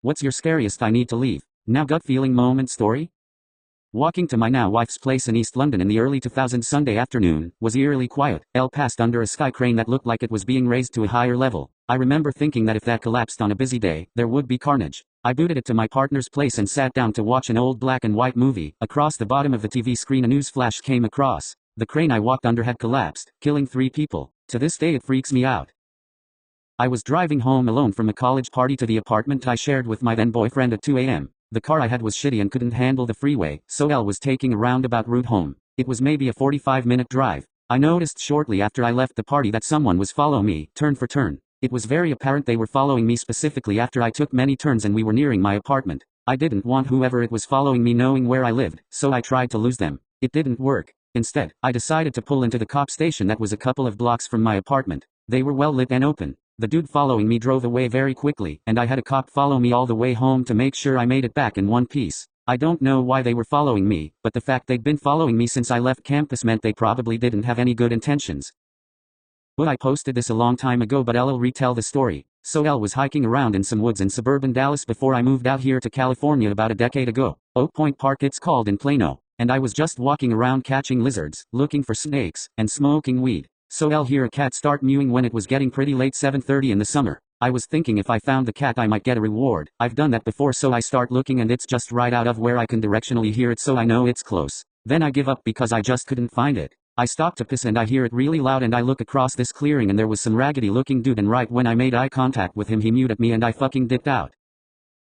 What's your scariest I need to leave now gut feeling moment story? Walking to my now wife's place in East London in the early 2000s Sunday afternoon was eerily quiet. Elle passed under a sky crane that looked like it was being raised to a higher level. I remember thinking that if that collapsed on a busy day, there would be carnage. I booted it to my partner's place and sat down to watch an old black and white movie. Across the bottom of the TV screen a news flash came across. The crane I walked under had collapsed, killing 3 people. To this day it freaks me out. I was driving home alone from a college party to the apartment I shared with my then boyfriend at 2 a.m. The car I had was shitty and couldn't handle the freeway, so Elle was taking a roundabout route home. It was maybe a 45-minute drive. I noticed shortly after I left the party that someone was following me, turn for turn. It was very apparent they were following me specifically after I took many turns and we were nearing my apartment. I didn't want whoever it was following me knowing where I lived, so I tried to lose them. It didn't work. Instead, I decided to pull into the cop station that was a couple of blocks from my apartment. They were well lit and open. The dude following me drove away very quickly, and I had a cop follow me all the way home to make sure I made it back in one piece. I don't know why they were following me, but the fact they'd been following me since I left campus meant they probably didn't have any good intentions. But I posted this a long time ago, but I'll retell the story. So Elle was hiking around in some woods in suburban Dallas before I moved out here to California about a decade ago. Oak Point Park it's called in Plano. And I was just walking around catching lizards, looking for snakes, and smoking weed. So I'll hear a cat start mewing when it was getting pretty late 7:30 in the summer. I was thinking if I found the cat I might get a reward. I've done that before, so I start looking and it's just right out of where I can directionally hear it, so I know it's close. Then I give up because I just couldn't find it. I stop to piss and I hear it really loud and I look across this clearing and there was some raggedy looking dude, and right when I made eye contact with him he mewed at me and I fucking dipped out.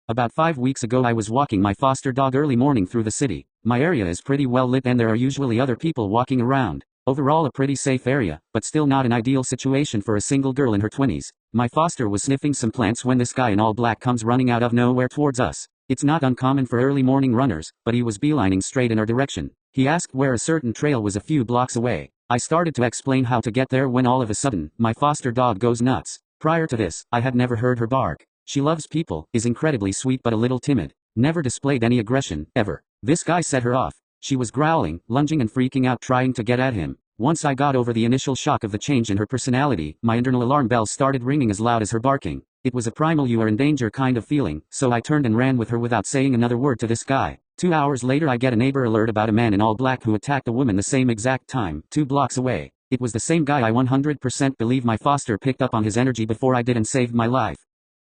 About 5 weeks ago I was walking my foster dog early morning through the city. My area is pretty well lit and there are usually other people walking around. Overall a pretty safe area, but still not an ideal situation for a single girl in her 20s. My foster was sniffing some plants when this guy in all black comes running out of nowhere towards us. It's not uncommon for early morning runners, but he was beelining straight in our direction. He asked where a certain trail was a few blocks away. I started to explain how to get there when all of a sudden, my foster dog goes nuts. Prior to this, I had never heard her bark. She loves people, is incredibly sweet but a little timid. Never displayed any aggression, ever. This guy set her off. She was growling, lunging and freaking out trying to get at him. Once I got over the initial shock of the change in her personality, my internal alarm bells started ringing as loud as her barking. It was a primal you are in danger kind of feeling, so I turned and ran with her without saying another word to this guy. 2 hours later I get a neighbor alert about a man in all black who attacked a woman the same exact time, 2 blocks away. It was the same guy. I 100% believe my foster picked up on his energy before I did and saved my life.